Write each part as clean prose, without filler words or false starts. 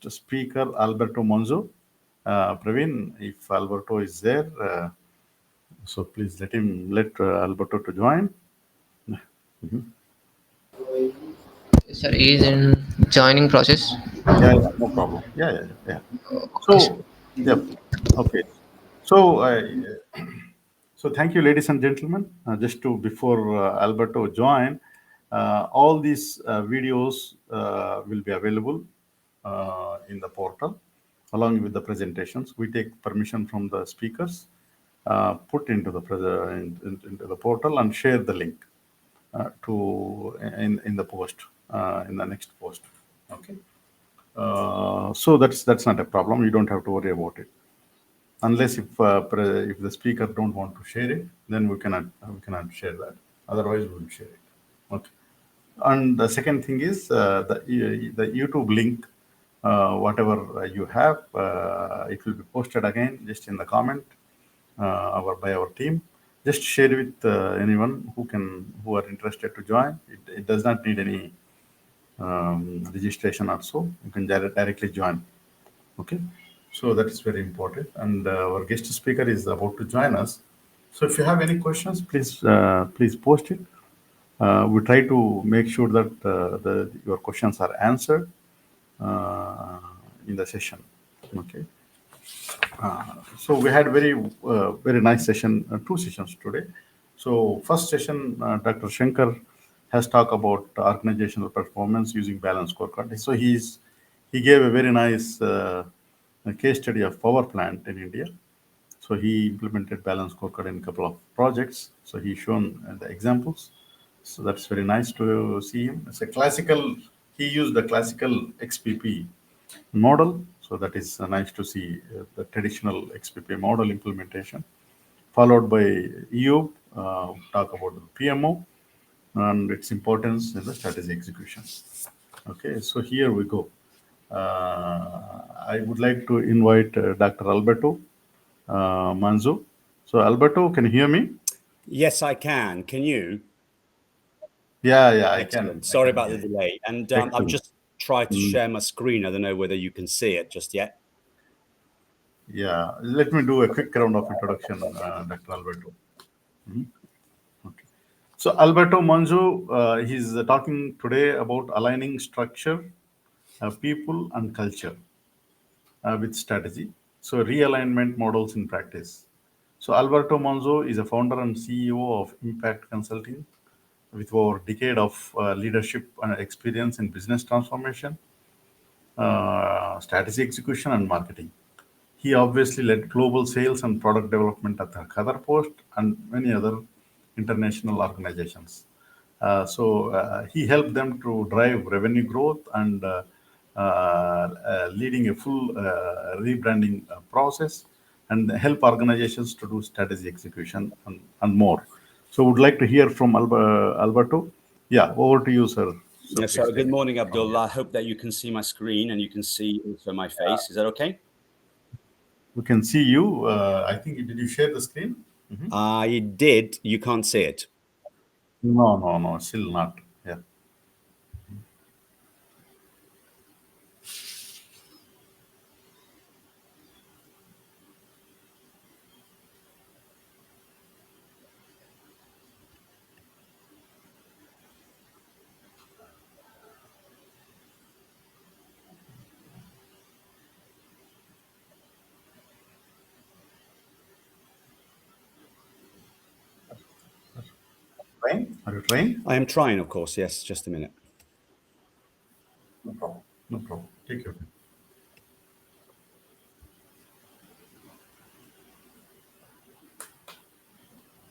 next speaker, Alberto Manzo. Praveen, if Alberto is there, so please let Alberto to join. Sorry, is in joining process. Yeah, yeah, no problem. Yeah, yeah, yeah. Yeah. Okay, sir. So, yep. Okay. So, so thank you, ladies and gentlemen. Just to before Alberto join, all these videos will be available in the portal along with the presentations. We take permission from the speakers, put into the into the portal and share the link to in the post in the next post. Okay. So that's not a problem. You don't have to worry about it. Unless if the speaker don't want to share it, then we cannot share that. Otherwise, we will share it. Okay. And the second thing is the YouTube link. Whatever you have, it will be posted again just in the comment by our team. Just share with anyone who are interested to join. It does not need any registration also. You can directly join. Okay, so that is very important. And our guest speaker is about to join us. So if you have any questions, please post it. We try to make sure that your questions are answered uh, in the session. Okay. So we had very nice session, two sessions today. So first session, Dr. Shankar has talked about organizational performance using balance scorecard. So he gave a very nice case study of power plant in India. So he implemented balance scorecard in a couple of projects. So he's shown the examples. So that's very nice to see him. It's a classical. He used the classical XPP model. So that is nice to see the traditional XPP model implementation, followed by EU, talk about the PMO and its importance in the strategy execution. Okay, so here we go. I would like to invite Dr. Alberto Manzo. So Alberto, can you hear me? Yes, I can. Can you? Yeah, yeah, I can. Excellent. I Sorry can about hear the you. delay. And I've Excellent. just tried to Mm, share my screen. I don't know whether you can see it just yet. yeah, let me do a quick round of introduction, Dr. Alberto. Okay. So Alberto Manzo, he's talking today about aligning structure, people, and culture with strategy. So realignment models in practice. So Alberto Manzo is a founder and CEO of Impact Consulting with over a decade of leadership experience in business transformation, strategy execution, and marketing. He obviously led global sales and product development at the Qatar Post and many other international organizations. He helped them to drive revenue growth and leading a full rebranding process and help organizations to do strategy execution and more. So, would like to hear from Alberto. Yeah, over to you, sir. So, please So take good it morning, from here. Abdullah. I hope that you can see my screen and you can see also my face. Is that okay? We can see you. I think did you share the screen? Mhm. I did. You can't see it. No, no, no, still not. Yeah. Trying? Are you trying? I am trying, of course. Yes, just a minute. No problem. No problem. Take your time.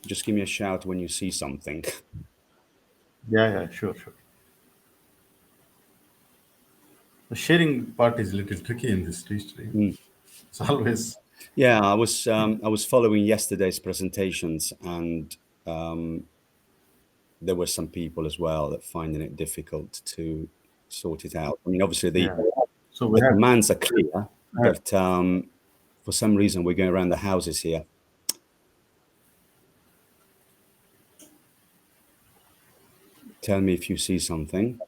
Just give me a shout when you see something. Yeah, yeah, sure, sure. The sharing part is a little tricky in this history. Mm. It's always, Yeah, I was following yesterday's presentations, and there were some people as well that finding it difficult to sort it out. I mean, obviously the yeah. So we the had, commands are clear, had but for some reason we're going around the houses here. Tell me if you see something.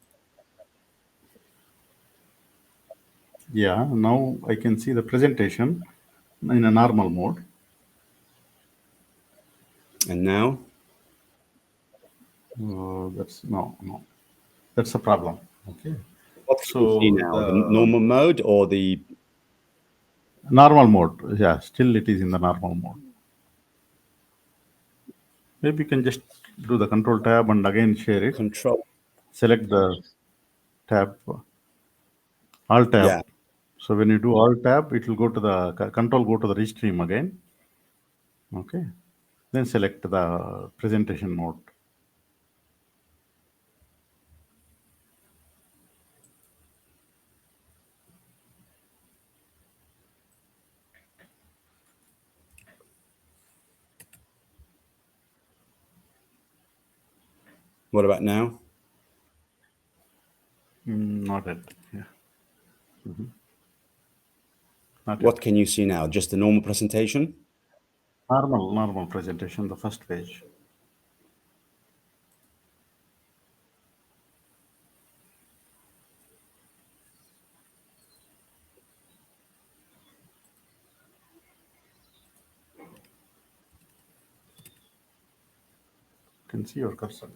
Yeah, now I can see the presentation in a normal mode. And now, That's no, that's a problem. Okay, what can you see so now? The the normal mode or the normal mode, yeah, still it is in the normal mode. Maybe you can just do the control tab and again share it. control? Select the tab, alt Yeah. tab. So when you do alt tab, it will go to the control, go to the restream again. Okay, then select the presentation mode. What about now? Not yet. Yeah, not yet. What can you see now? Just the normal presentation? Normal presentation, the first page. You can see your cursor.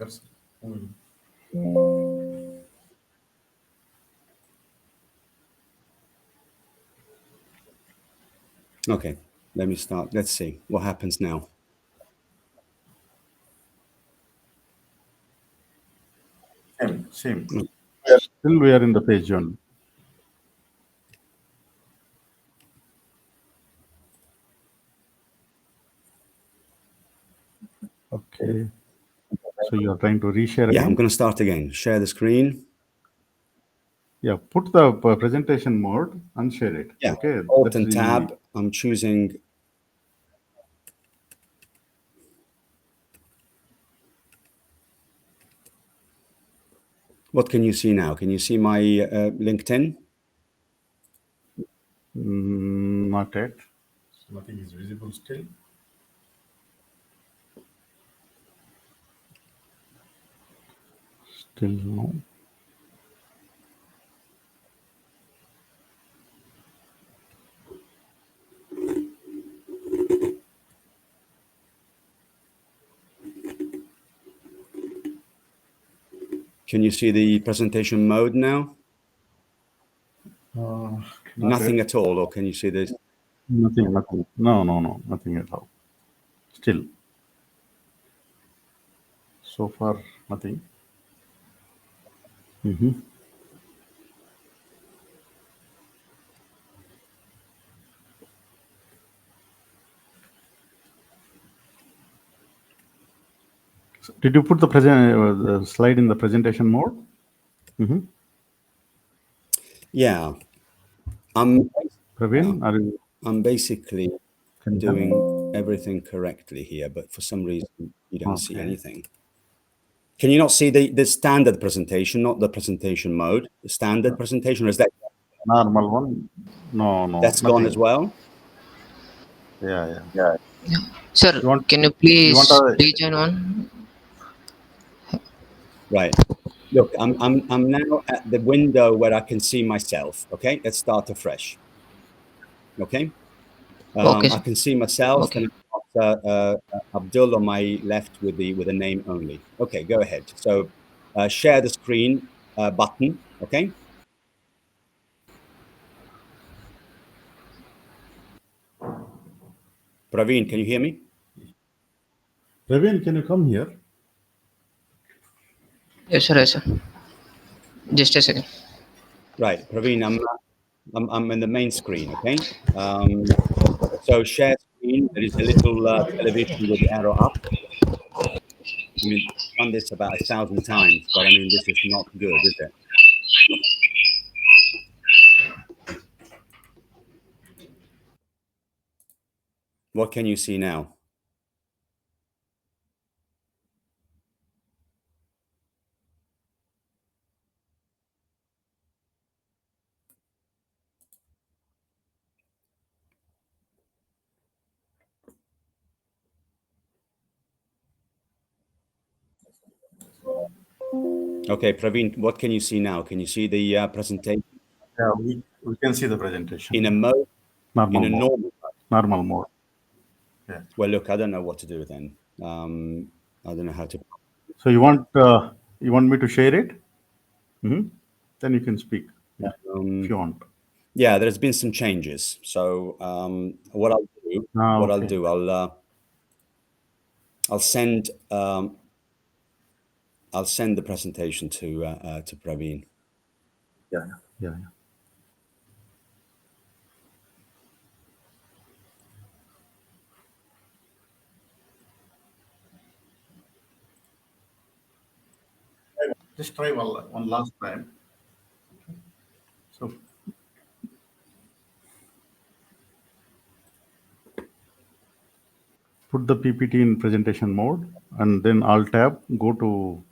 Okay, let me start. Let's see what happens now. Same. Still we are in the page one. Okay. So you are trying to reshare Yeah, I'm again? going to start again. Share the screen. Yeah, put the presentation mode and share it. Yeah, Okay, Alt that's and the. Tab. I'm choosing. What can you see now? Can you see my LinkedIn? Not yet. So nothing is visible still. Still no. Can you see the presentation mode now? Not yet. Nothing at all, or can you see this? Nothing. No, nothing at all. Still, so far, nothing. Hmm. So did you put the slide in the presentation mode? Hmm. Yeah, I'm. Yeah, Praveen, are you? I'm basically Can you doing help? everything correctly here, but for some reason you don't see Okay. anything. Can you not see the standard presentation, not the presentation mode? The standard presentation, or is that Normal one? No, that's gone as nothing. well? Yeah. Yeah. Sir, You want can you you want please a rejoin one? Right. Look, I'm now at the window where I can see myself. Okay, let's start afresh. Okay, Okay, I sir. can see myself, Okay. and I've got Abdul on my left with the name only. Okay, go ahead. So, share the screen button. Okay, Praveen, can you hear me? Praveen, can you come here? Yes, sir. Yes, sir. Just a second. Right, Praveen, I'm in the main screen. Okay, so share screen. There is a little television with the arrow up. I mean, I've done this about 1,000 times, but I mean, this is not good, is it? What can you see now? Okay, Praveen, what can you see now? Can you see the presentation? Yeah, we can see the presentation. in a mode, Normal in a mode. normal. Normal mode. Yeah. Well, look, I don't know what to do then. I don't know how to. So you want me to share it? Hmm. Then you can speak. Yeah, if you want. Yeah, there's been some changes. So what I'll do, Ah, okay. I'll send the presentation to Praveen. Yeah, yeah, yeah. Just try one last time. So put the PPT in presentation mode and then Alt tab, go to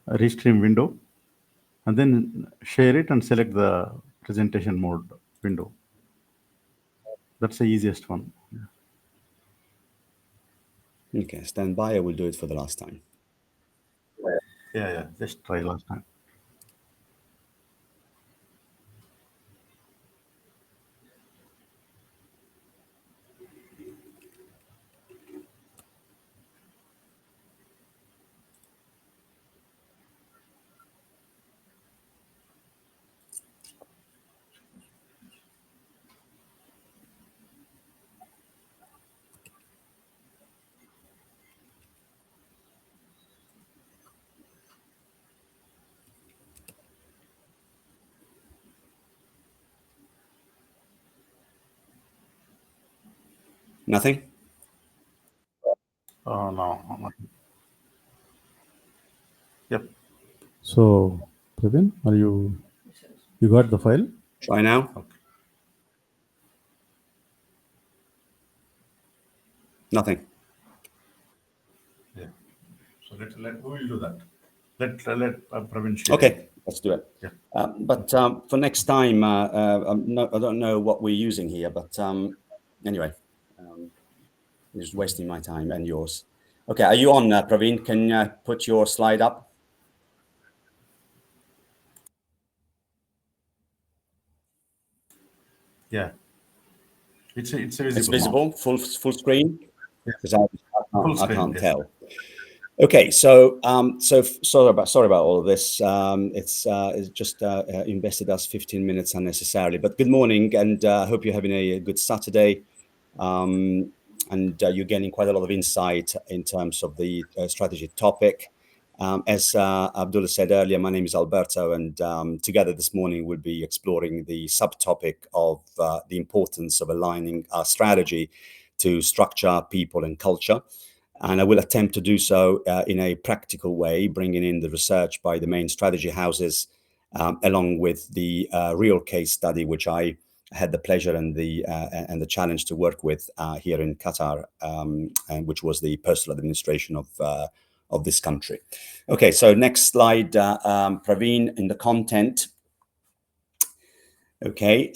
Restream window and then share it and select the presentation mode window. That's the easiest one. Okay, stand by. I will do it for the last time. Yeah, yeah. Just try last time. Nothing? Oh no. Nothing. Yep. So, Praveen, you got the file? Try now. Okay. Nothing. Yeah. So we will do that. Let Praveen share. Okay, let's do it. Yeah. But for next time, I don't know what we're using here, but anyway, you're just wasting my time and yours. Okay, are you on, Praveen? Can you put your slide up? Yeah. It's visible. It's visible, full screen? Yeah. Because Full I screen, can't yes. tell. Okay, so sorry about all of this. It's just invested us 15 minutes unnecessarily. But good morning, and I hope you're having a good Saturday, and you're getting quite a lot of insight in terms of the strategy topic. As Abdullah said earlier, my name is Alberto, and together this morning we'll be exploring the subtopic of the importance of aligning our strategy to structure, people, and culture. And I will attempt to do so in a practical way, bringing in the research by the main strategy houses, along with the real case study, which I had the pleasure and the challenge to work with here in Qatar, and which was the postal administration of this country. Okay, so next slide, Praveen, in the content. Okay,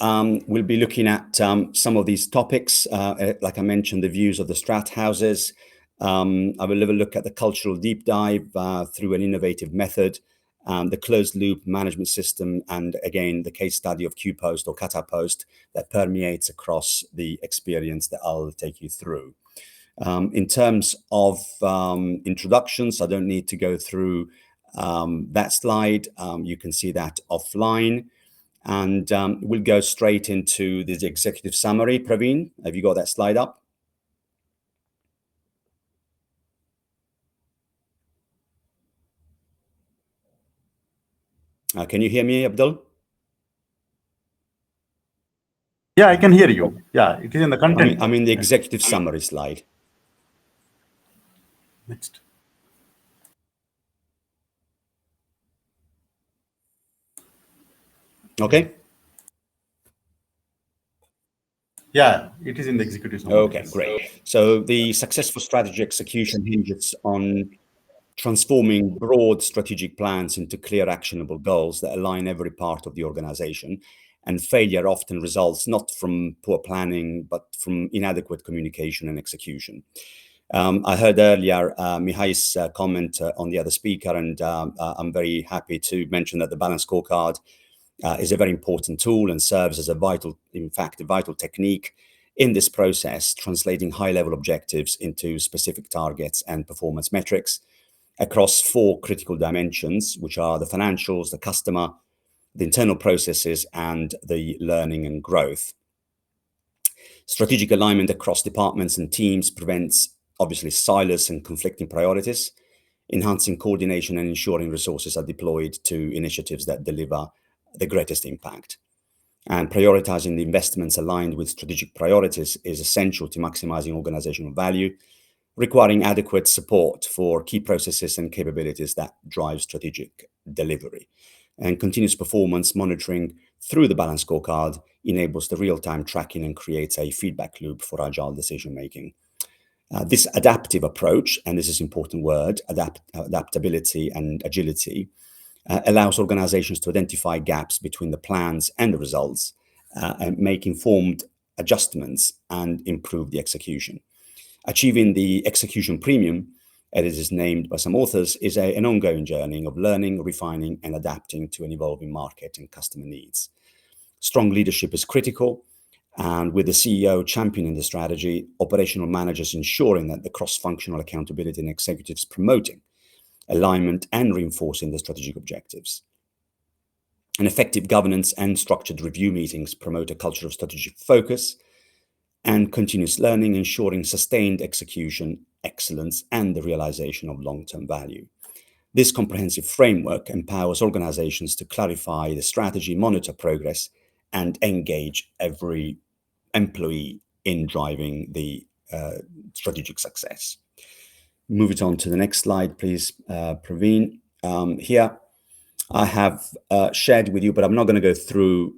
we'll be looking at some of these topics, like I mentioned, the views of the strat houses. I will have a look at the cultural deep dive through an innovative method, the closed loop management system, and again, the case study of Q Post or Qatar Post that permeates across the experience that I'll take you through. In terms of introductions, I don't need to go through that slide. You can see that offline. And we'll go straight into this executive summary. Praveen, have you got that slide up? Can you hear me, Abdul? Yeah, I can hear you. Yeah, it is in the content. I mean the executive summary slide. Next. Okay. Yeah, it is in the executive summary. Okay, great. So the successful strategy execution hinges on transforming broad strategic plans into clear, actionable goals that align every part of the organization. And failure often results not from poor planning, but from inadequate communication and execution. I heard earlier Mihai's comment on the other speaker, and I'm very happy to mention that the balanced scorecard is a very important tool and serves as a vital technique in this process, translating high-level objectives into specific targets and performance metrics across 4 critical dimensions, which are the financials, the customer, the internal processes, and the learning and growth. Strategic alignment across departments and teams prevents, obviously, silos and conflicting priorities, enhancing coordination and ensuring resources are deployed to initiatives that deliver the greatest impact. And prioritizing the investments aligned with strategic priorities is essential to maximizing organizational value, requiring adequate support for key processes and capabilities that drive strategic delivery. And continuous performance monitoring through the balanced scorecard enables the real-time tracking and creates a feedback loop for agile decision-making. This adaptive approach, and this is an important word, adaptability and agility, allows organizations to identify gaps between the plans and the results and make informed adjustments and improve the execution. Achieving the execution premium, as it is named by some authors, is an ongoing journey of learning, refining, and adapting to an evolving market and customer needs. Strong leadership is critical, and with the CEO championing the strategy, operational managers ensuring that the cross-functional accountability and executives promoting alignment and reinforcing the strategic objectives. And effective governance and structured review meetings promote a culture of strategic focus and continuous learning, ensuring sustained execution, excellence, and the realization of long-term value. This comprehensive framework empowers organizations to clarify the strategy, monitor progress, and engage every employee in driving the strategic success. Move it on to the next slide, please, Praveen. Here I have shared with you, but I'm not going to go through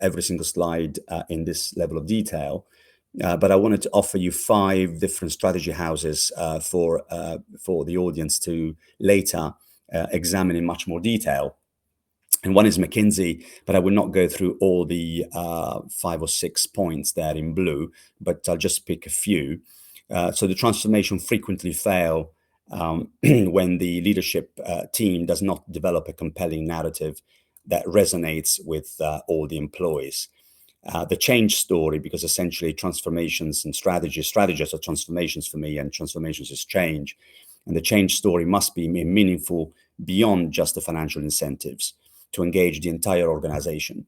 every single slide in this level of detail. But I wanted to offer you 5 different strategy houses for the audience to later examine in much more detail. And one is McKinsey, but I will not go through all the 5 or 6 points there in blue, but I'll just pick a few. So the transformation frequently fail when the leadership team does not develop a compelling narrative that resonates with all the employees. The change story, because essentially transformations and strategies are transformations for me, and transformations is change. And the change story must be meaningful beyond just the financial incentives to engage the entire organization.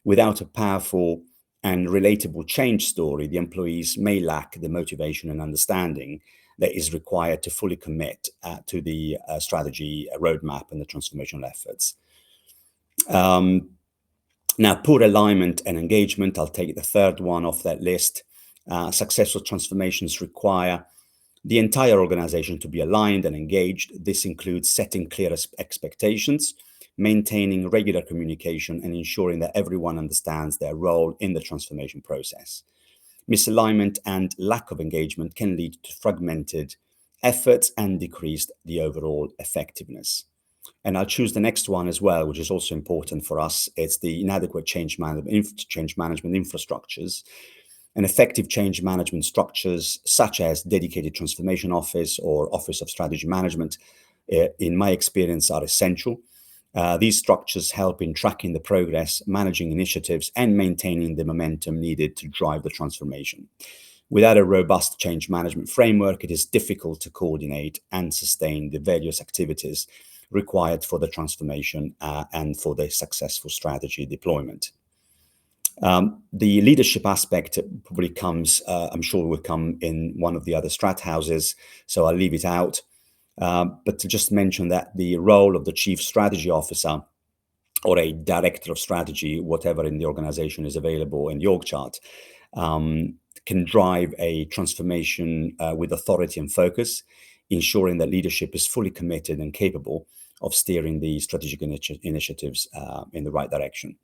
Without a powerful and relatable change story, the employees may lack the motivation and understanding that is required to fully commit to the strategy roadmap and the transformational efforts. Now, poor alignment and engagement, I'll take the third one off that list. Successful transformations require the entire organization to be aligned and engaged. This includes setting clear expectations, maintaining regular communication, and ensuring that everyone understands their role in the transformation process. Misalignment and lack of engagement can lead to fragmented efforts and decrease the overall effectiveness. And I'll choose the next one as well, which is also important for us. It's the inadequate change management infrastructures. And effective change management structures, such as dedicated transformation office or office of strategy management, in my experience, are essential. These structures help in tracking the progress, managing initiatives, and maintaining the momentum needed to drive the transformation. Without a robust change management framework, it is difficult to coordinate and sustain the various activities required for the transformation and for the successful strategy deployment. The leadership aspect probably comes, I'm sure will come in one of the other strat houses, so I'll leave it out. But to just mention that the role of the chief strategy officer or a director of strategy, whatever in the organization is available in the org chart, can drive a transformation with authority and focus, ensuring that leadership is fully committed and capable of steering the strategic initiatives in the right direction.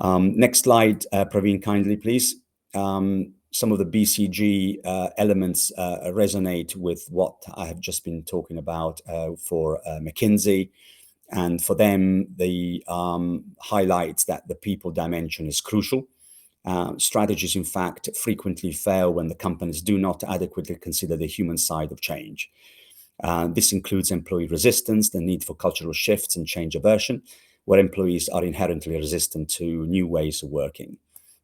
Next slide, Praveen, kindly, please. Some of the BCG elements resonate with what I have just been talking about for McKinsey. And for them, the highlights that the people dimension is crucial. Strategies, in fact, frequently fail when the companies do not adequately consider the human side of change. This includes employee resistance, the need for cultural shifts and change aversion, where employees are inherently resistant to new ways of working.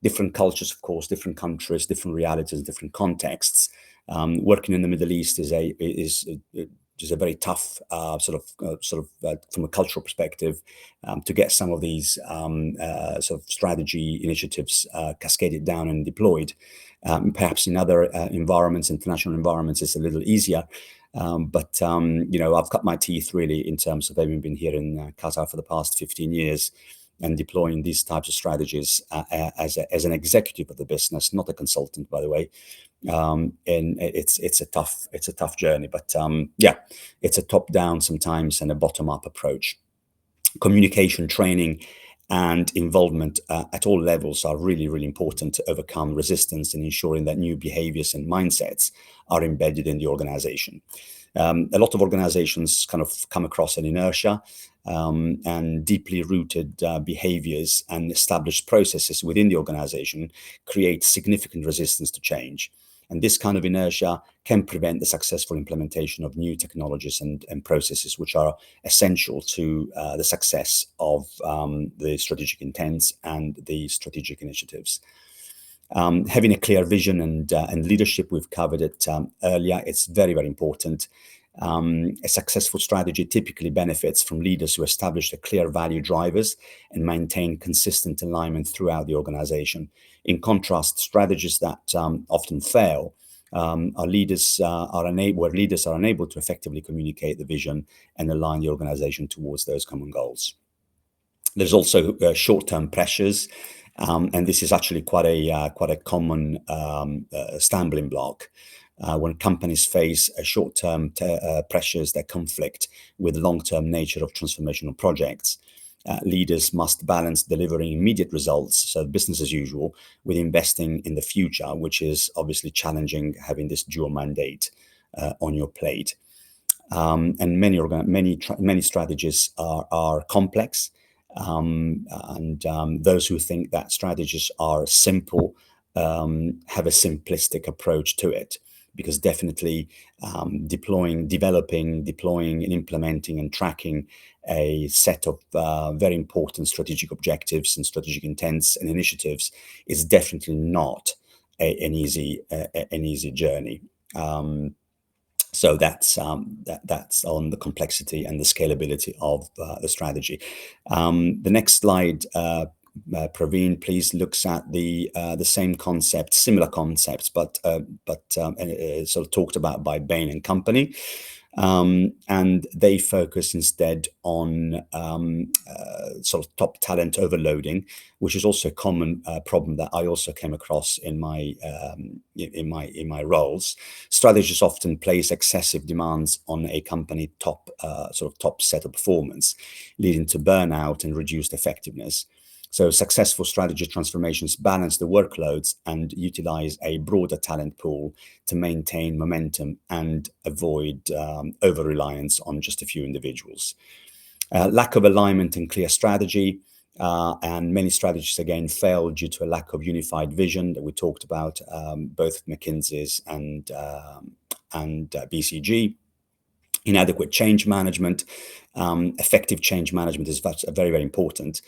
Different cultures, of course, different countries, different realities, different contexts. Working in the Middle East is a very tough from a cultural perspective to get some of these sort of strategy initiatives cascaded down and deployed. Perhaps in other environments, international environments, it's a little easier. But I've cut my teeth really in terms of having been here in Qatar for the past 15 years and deploying these types of strategies as an executive of the business, not a consultant, by the way. And it's a tough journey, but it's a top down sometimes and a bottom up approach. Communication, training, and involvement at all levels are really, really important to overcome resistance and ensuring that new behaviors and mindsets are embedded in the organization. A lot of organizations kind of come across an inertia and deeply rooted behaviors and established processes within the organization create significant resistance to change. And this kind of inertia can prevent the successful implementation of new technologies and processes, which are essential to the success of the strategic intents and the strategic initiatives. Having a clear vision and leadership, we've covered it earlier. It's very, very important. A successful strategy typically benefits from leaders who establish the clear value drivers and maintain consistent alignment throughout the organization. In contrast, strategies that often fail where leaders are unable to effectively communicate the vision and align the organization towards those common goals. There's also short-term pressures, and this is actually quite a common stumbling block. When companies face short-term pressures that conflict with the long-term nature of transformational projects, leaders must balance delivering immediate results, so business as usual, with investing in the future, which is obviously challenging, having this dual mandate on your plate. And many strategies are complex, and those who think that strategies are simple have a simplistic approach to it. Because definitely developing, deploying, and implementing and tracking a set of very important strategic objectives and strategic intents and initiatives is definitely not an easy journey. So that's on the complexity and the scalability of the strategy. The next slide, Praveen, please, looks at the same concept, similar concepts, but sort of talked about by Bain and Company, and they focus instead on sort of top talent overloading, which is also a common problem that I also came across in my roles. Strategists often place excessive demands on a company top set of performance, leading to burnout and reduced effectiveness. So successful strategy transformations balance the workloads and utilize a broader talent pool to maintain momentum and avoid over-reliance on just a few individuals. Lack of alignment and clear strategy, and many strategies again fail due to a lack of unified vision that we talked about, both McKinsey's and BCG. Inadequate change management. Effective change management is very, very important.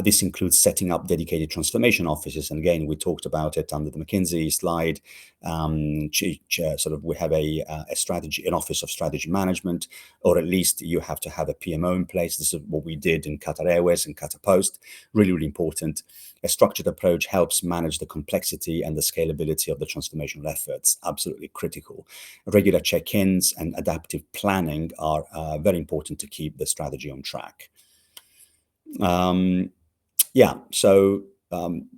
This includes setting up dedicated transformation offices. And again, we talked about it under the McKinsey slide. We have an office of strategy management, or at least you have to have a PMO in place. This is what we did in Qatar Airways and Qatar Post. Really, really important. A structured approach helps manage the complexity and the scalability of the transformational efforts. Absolutely critical. Regular check-ins and adaptive planning are very important to keep the strategy on track.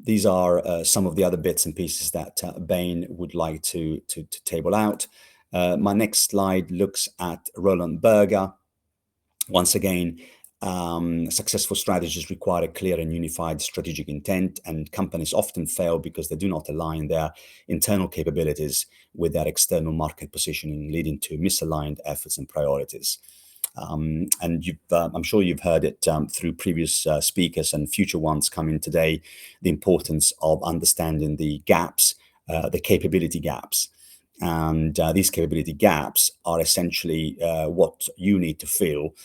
These are some of the other bits and pieces that Bain would like to table out. My next slide looks at Roland Berger. Once again, successful strategies require a clear and unified strategic intent, and companies often fail because they do not align their internal capabilities with their external market positioning, leading to misaligned efforts and priorities. And I'm sure you've heard it through previous speakers and future ones coming today, the importance of understanding the gaps, the capability gaps, And these capability gaps are essentially what you need to fill,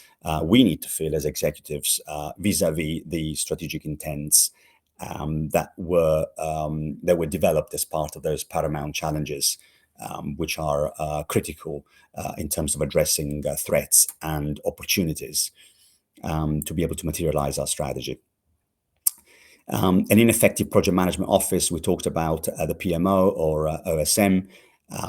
we need to fill as executives vis-a-vis the strategic intents that were developed as part of those paramount challenges, which are critical in terms of addressing threats and opportunities to be able to materialize our strategy. An ineffective project management office, we talked about the PMO or OSM,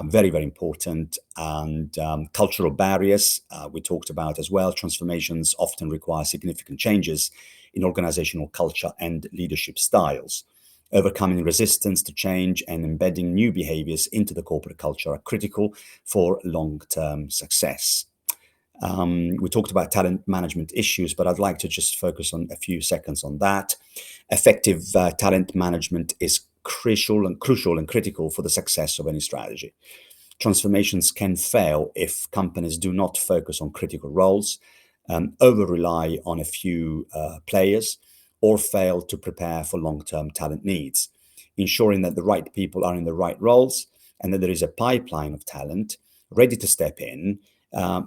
very, very important. And cultural barriers, we talked about as well. Transformations often require significant changes in organizational culture and leadership styles. Overcoming resistance to change and embedding new behaviors into the corporate culture are critical for long-term success. We talked about talent management issues, but I'd like to just focus on a few seconds on that. Effective talent management is crucial and critical for the success of any strategy. Transformations can fail if companies do not focus on critical roles, over-rely on a few players, or fail to prepare for long-term talent needs. Ensuring that the right people are in the right roles and that there is a pipeline of talent ready to step in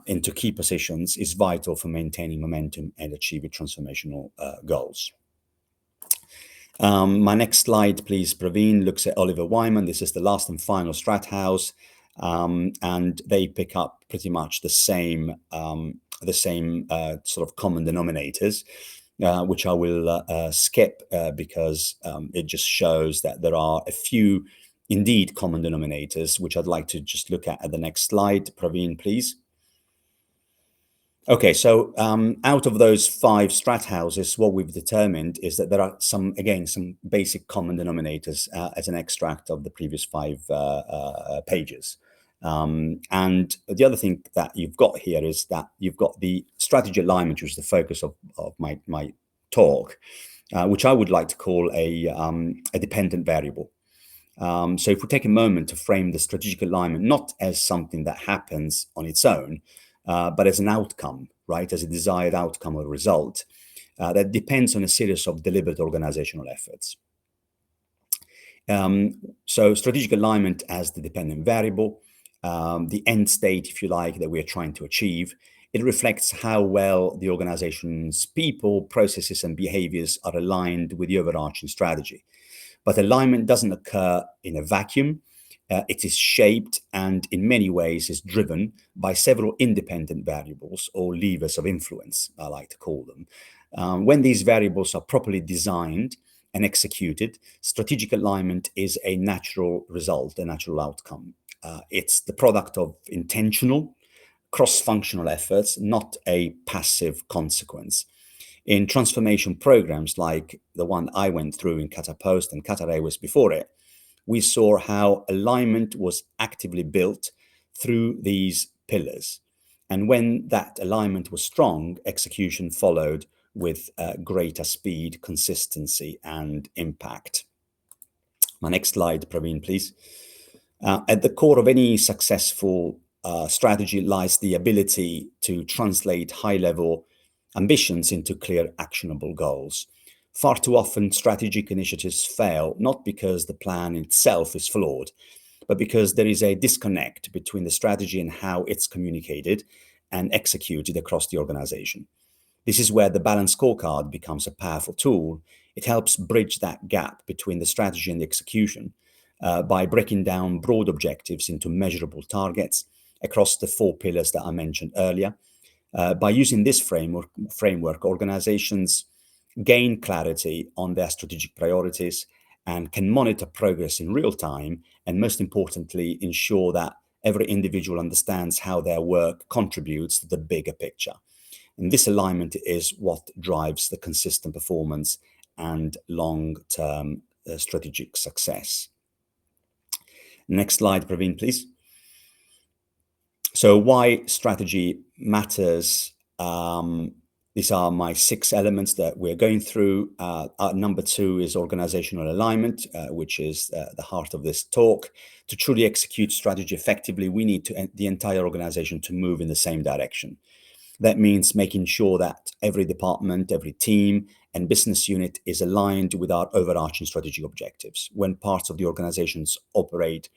into key positions is vital for maintaining momentum and achieving transformational goals. My next slide, please, Praveen, looks at Oliver Wyman. This is the last and final strat house, and they pick up pretty much the same sort of common denominators, which I will skip because it just shows that there are a few indeed common denominators, which I'd like to just look at the next slide. Praveen, please. Okay, so out of those 5 strat houses, what we've determined is that there are some basic common denominators as an extract of the previous 5 pages. And the other thing that you've got here is that you've got the strategy alignment, which is the focus of my talk, which I would like to call a dependent variable. So if we take a moment to frame the strategic alignment not as something that happens on its own, but as an outcome, right, as a desired outcome or result that depends on a series of deliberate organizational efforts. So strategic alignment as the dependent variable, the end state, if you like, that we are trying to achieve, it reflects how well the organization's people, processes, and behaviors are aligned with the overarching strategy. But alignment doesn't occur in a vacuum. It is shaped and in many ways is driven by several independent variables or levers of influence, I like to call them. When these variables are properly designed and executed, strategic alignment is a natural result, a natural outcome. It's the product of intentional, cross-functional efforts, not a passive consequence. In transformation programs like the one I went through in Qatar Post and Qatar Airways before it, we saw how alignment was actively built through these pillars. And when that alignment was strong, execution followed with greater speed, consistency, and impact. My next slide, Praveen, please. At the core of any successful strategy lies the ability to translate high-level ambitions into clear, actionable goals. Far too often, strategic initiatives fail, not because the plan itself is flawed, but because there is a disconnect between the strategy and how it's communicated and executed across the organization. This is where the balanced scorecard becomes a powerful tool. It helps bridge that gap between the strategy and the execution by breaking down broad objectives into measurable targets across the 4 pillars that I mentioned earlier. By using this framework, organizations gain clarity on their strategic priorities and can monitor progress in real time, and most importantly, ensure that every individual understands how their work contributes to the bigger picture. And this alignment is what drives the consistent performance and long-term strategic success. Next slide, Praveen, please. So why strategy matters. These are my 6 elements that we're going through. Number 2 is organizational alignment, which is the heart of this talk. To truly execute strategy effectively, we need the entire organization to move in the same direction. That means making sure that every department, every team, and business unit is aligned with our overarching strategic objectives. When parts of the organizations operate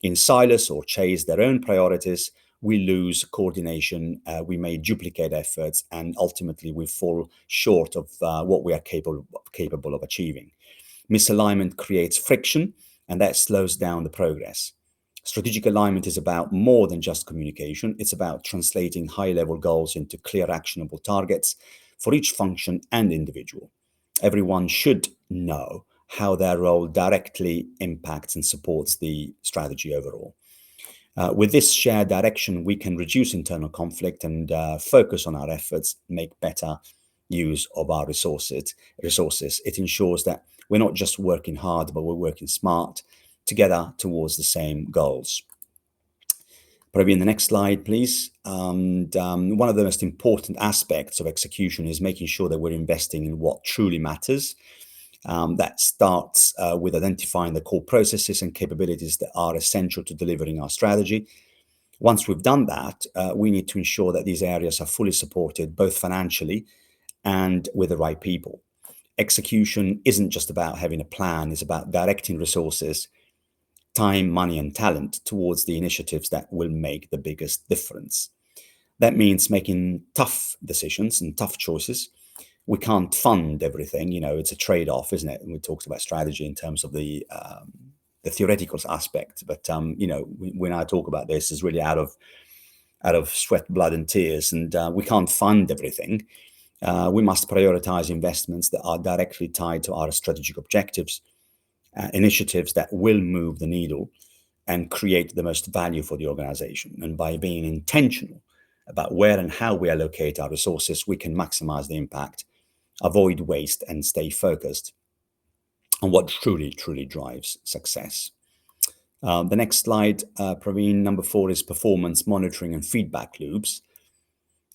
in silos or chase their own priorities, we lose coordination, we may duplicate efforts, and ultimately we fall short of what we are capable of achieving. Misalignment creates friction, and that slows down the progress. Strategic alignment is about more than just communication. It's about translating high-level goals into clear, actionable targets for each function and individual. Everyone should know how their role directly impacts and supports the strategy overall. With this shared direction, we can reduce internal conflict and focus on our efforts, make better use of our resources. It ensures that we're not just working hard, but we're working smart together towards the same goals. Probably in the next slide, please. And one of the most important aspects of execution is making sure that we're investing in what truly matters. That starts with identifying the core processes and capabilities that are essential to delivering our strategy. Once we've done that, we need to ensure that these areas are fully supported, both financially and with the right people. Execution isn't just about having a plan, it's about directing resources, time, money, and talent towards the initiatives that will make the biggest difference. That means making tough decisions and tough choices. We can't fund everything, it's a trade-off, isn't it? And we talked about strategy in terms of the theoretical aspect, but when I talk about this, it's really out of sweat, blood, and tears, and we can't fund everything. We must prioritize investments that are directly tied to our strategic objectives, initiatives that will move the needle and create the most value for the organization. And by being intentional about where and how we allocate our resources, we can maximize the impact, avoid waste, and stay focused on what truly drives success. The next slide, Praveen, number 4, is performance monitoring and feedback loops.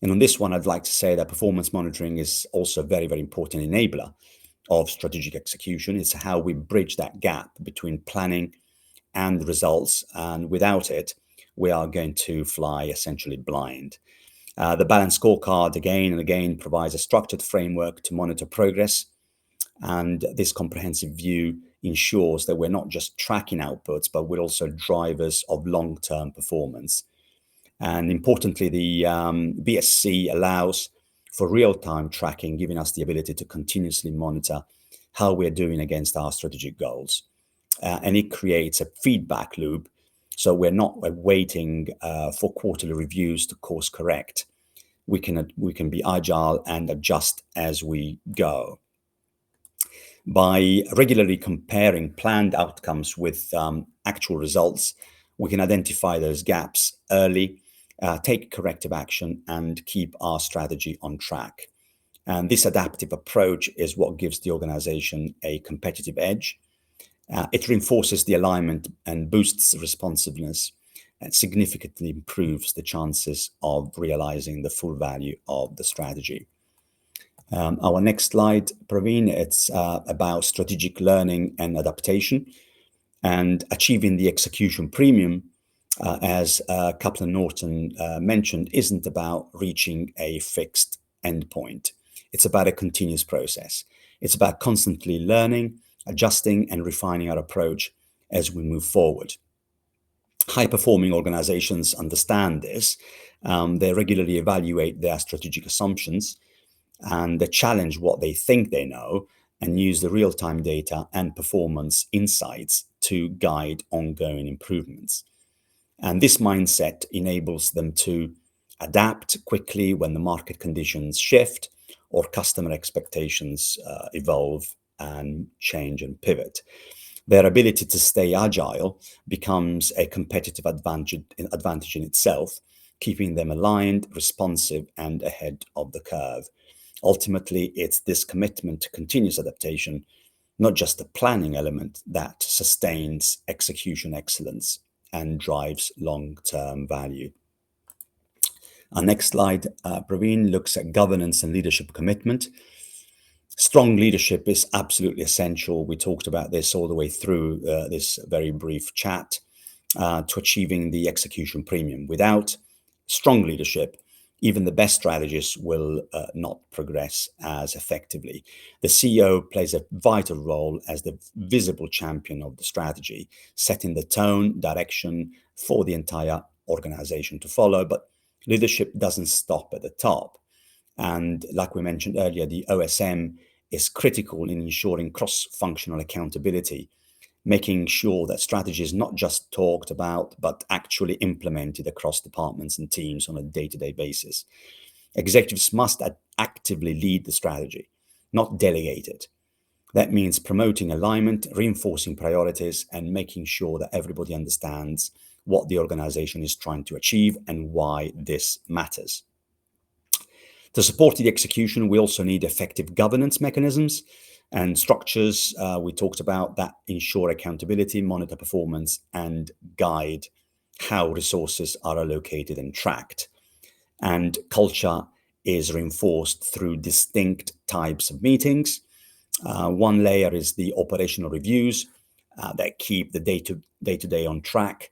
And on this one, I'd like to say that performance monitoring is also a very, very important enabler of strategic execution. It's how we bridge that gap between planning and results. And without it, we are going to fly essentially blind. The balanced scorecard again and again provides a structured framework to monitor progress. And this comprehensive view ensures that we're not just tracking outputs, but we're also drivers of long-term performance. And importantly, the BSC allows for real-time tracking, giving us the ability to continuously monitor how we're doing against our strategic goals. And it creates a feedback loop, so we're not waiting for quarterly reviews to course correct. We can be agile and adjust as we go. By regularly comparing planned outcomes with actual results, we can identify those gaps early, take corrective action, and keep our strategy on track. And this adaptive approach is what gives the organization a competitive edge. It reinforces the alignment and boosts responsiveness and significantly improves the chances of realizing the full value of the strategy. Our next slide, Praveen, it's about strategic learning and adaptation, and achieving the execution premium, as Kaplan Norton mentioned, isn't about reaching a fixed endpoint. It's about a continuous process. It's about constantly learning, adjusting, and refining our approach as we move forward. High-performing organizations understand this. They regularly evaluate their strategic assumptions, and they challenge what they think they know and use the real-time data and performance insights to guide ongoing improvements. And this mindset enables them to adapt quickly when the market conditions shift or customer expectations evolve and change and pivot. Their ability to stay agile becomes a competitive advantage in itself, keeping them aligned, responsive, and ahead of the curve. Ultimately, it's this commitment to continuous adaptation, not just the planning element, that sustains execution excellence and drives long-term value. Our next slide, Praveen, looks at governance and leadership commitment. Strong leadership is absolutely essential. We talked about this all the way through this very brief chat to achieving the execution premium. Without strong leadership, even the best strategists will not progress as effectively. The CEO plays a vital role as the visible champion of the strategy, setting the tone, direction for the entire organization to follow. But leadership doesn't stop at the top. And like we mentioned earlier, the OSM is critical in ensuring cross-functional accountability, making sure that strategy is not just talked about, but actually implemented across departments and teams on a day-to-day basis. Executives must actively lead the strategy, not delegate it. That means promoting alignment, reinforcing priorities, and making sure that everybody understands what the organization is trying to achieve and why this matters. To support the execution, we also need effective governance mechanisms and structures we talked about that ensure accountability, monitor performance, and guide how resources are allocated and tracked. And culture is reinforced through distinct types of meetings. One layer is the operational reviews that keep the day-to-day on track.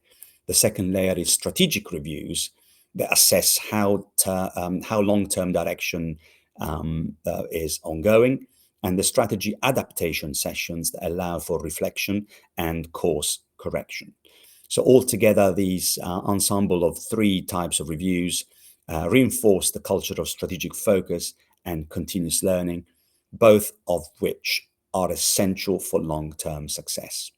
The second layer is strategic reviews that assess how long-term direction is ongoing, and the strategy adaptation sessions that allow for reflection and course correction. So altogether, these ensemble of three types of reviews reinforce the culture of strategic focus and continuous learning, both of which are essential for long-term success.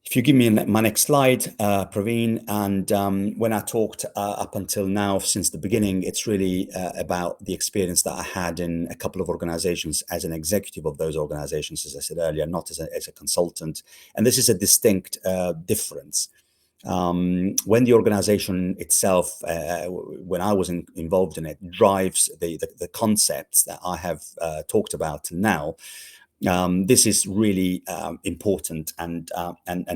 If you give me my next slide, Praveen, and when I talked up until now, since the beginning, it's really about the experience that I had in a couple of organizations as an executive of those organizations, as I said earlier, not as a consultant. And this is a distinct difference. When the organization itself, when I was involved in it, drives the concepts that I have talked about till now, this is really important, and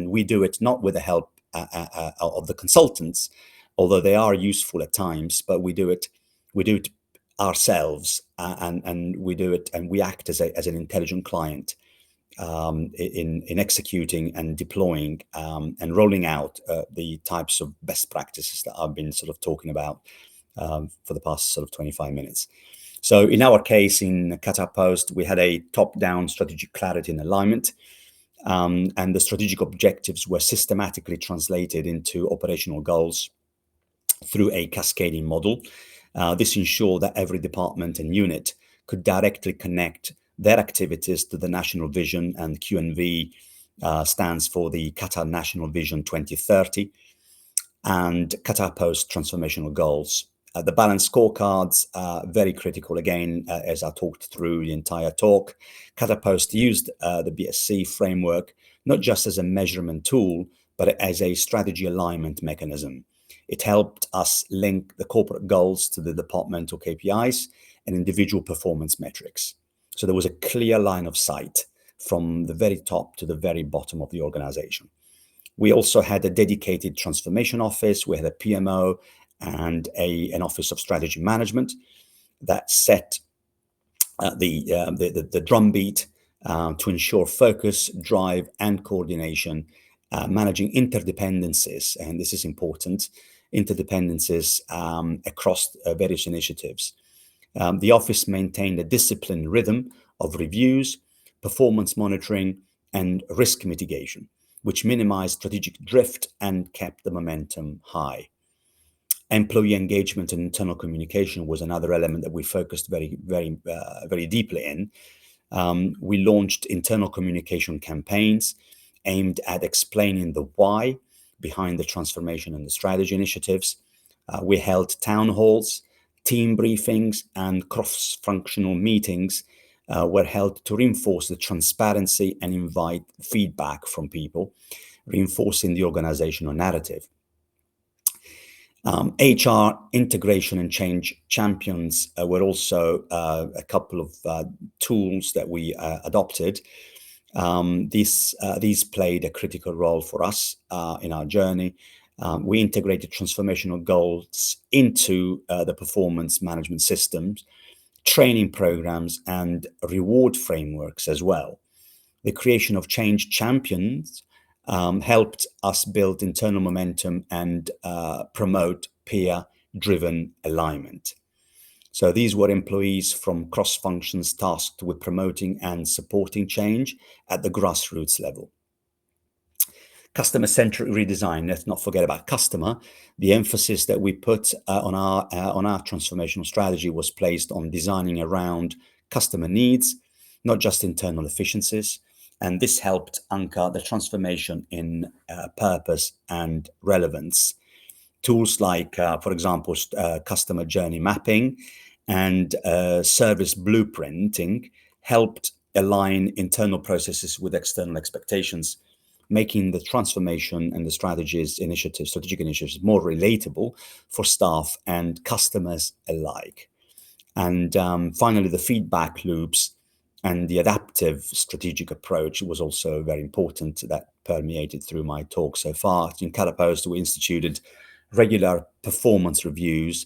we do it not with the help of the consultants, although they are useful at times, but we do it ourselves, and we do it, and we act as an intelligent client in executing and deploying and rolling out the types of best practices that I've been sort of talking about for the past sort of 25 minutes. So in our case, in Qatar Post, we had a top-down strategic clarity and alignment, and the strategic objectives were systematically translated into operational goals through a cascading model. This ensured that every department and unit could directly connect their activities to the national vision, and QNV stands for the Qatar National Vision 2030, and Qatar Post transformational goals. The balanced scorecards are very critical, again, as I talked through the entire talk. Qatar Post used the BSC framework not just as a measurement tool, but as a strategy alignment mechanism. It helped us link the corporate goals to the departmental KPIs and individual performance metrics. So there was a clear line of sight from the very top to the very bottom of the organization. We also had a dedicated transformation office. We had a PMO and an office of strategy management that set the drumbeat to ensure focus, drive, and coordination, managing interdependencies, and this is important, interdependencies across various initiatives. The office maintained a disciplined rhythm of reviews, performance monitoring, and risk mitigation, which minimized strategic drift and kept the momentum high. Employee engagement and internal communication was another element that we focused very deeply in. We launched internal communication campaigns aimed at explaining the why behind the transformation and the strategy initiatives. We held town halls, team briefings, and cross-functional meetings were held to reinforce the transparency and invite feedback from people, reinforcing the organizational narrative. HR integration and change champions were also a couple of tools that we adopted. These played a critical role for us in our journey. We integrated transformational goals into the performance management systems, training programs, and reward frameworks as well. The creation of change champions helped us build internal momentum and promote peer-driven alignment. So these were employees from cross functions tasked with promoting and supporting change at the grassroots level. Customer-centric redesign. Let's not forget about customer. The emphasis that we put on our transformational strategy was placed on designing around customer needs, not just internal efficiencies. And this helped anchor the transformation in purpose and relevance. Tools like, for example, customer journey mapping and service blueprinting helped align internal processes with external expectations, making the transformation and the strategic initiatives more relatable for staff and customers alike. And finally, the feedback loops and the adaptive strategic approach was also very important that permeated through my talk so far. In Catapost, we instituted regular performance reviews,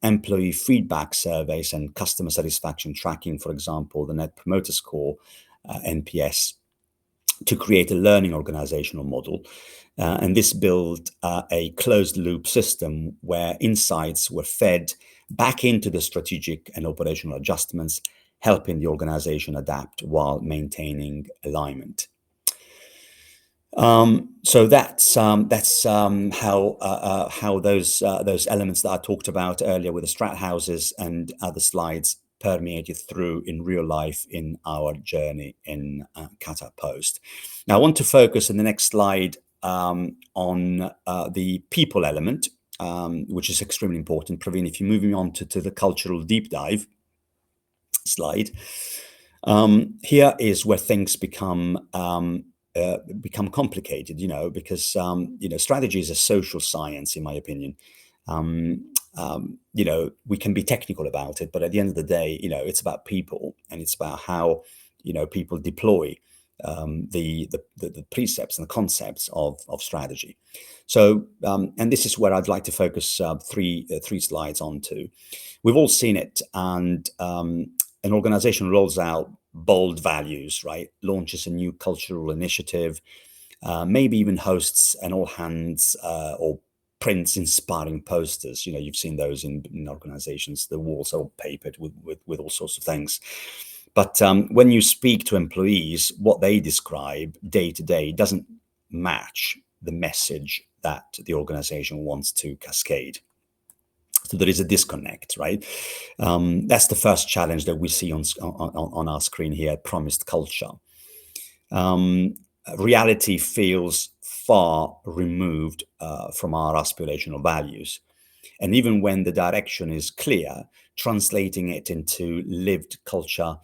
employee feedback surveys, and customer satisfaction tracking, for example, the Net Promoter Score, NPS, to create a learning organizational model. And this built a closed loop system where insights were fed back into the strategic and operational adjustments, helping the organization adapt while maintaining alignment. So that's how those elements that I talked about earlier with the strat houses and other slides permeated through in real life in our journey in Catapost. Now I want to focus in the next slide on the people element, which is extremely important. Praveen, if you're moving on to the cultural deep dive slide, here is where things become complicated, because strategy is a social science, in my opinion. We can be technical about it, but at the end of the day, it's about people, and it's about how people deploy the precepts and the concepts of strategy. So, and this is where I'd like to focus three slides onto. We've all seen it, and an organization rolls out bold values, right? Launches a new cultural initiative, maybe even hosts an all hands or prints inspiring posters. You've seen those in organizations. The walls are all papered with all sorts of things. But when you speak to employees, what they describe day to day doesn't match the message that the organization wants to cascade. So there is a disconnect, right? That's the first challenge that we see on our screen here, promised culture. Reality feels far removed from our aspirational values. And even when the direction is clear, translating it into lived culture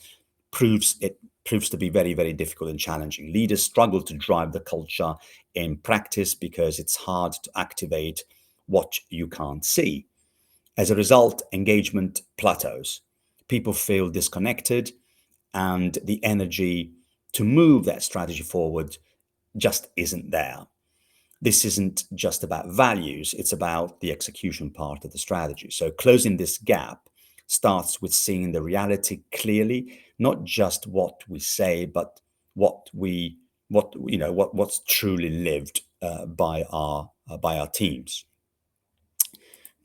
proves to be very, very difficult and challenging. Leaders struggle to drive the culture in practice because it's hard to activate what you can't see. As a result, engagement plateaus. People feel disconnected, and the energy to move that strategy forward just isn't there. This isn't just about values, it's about the execution part of the strategy. So closing this gap starts with seeing the reality clearly, not just what we say, but what's truly lived by our teams.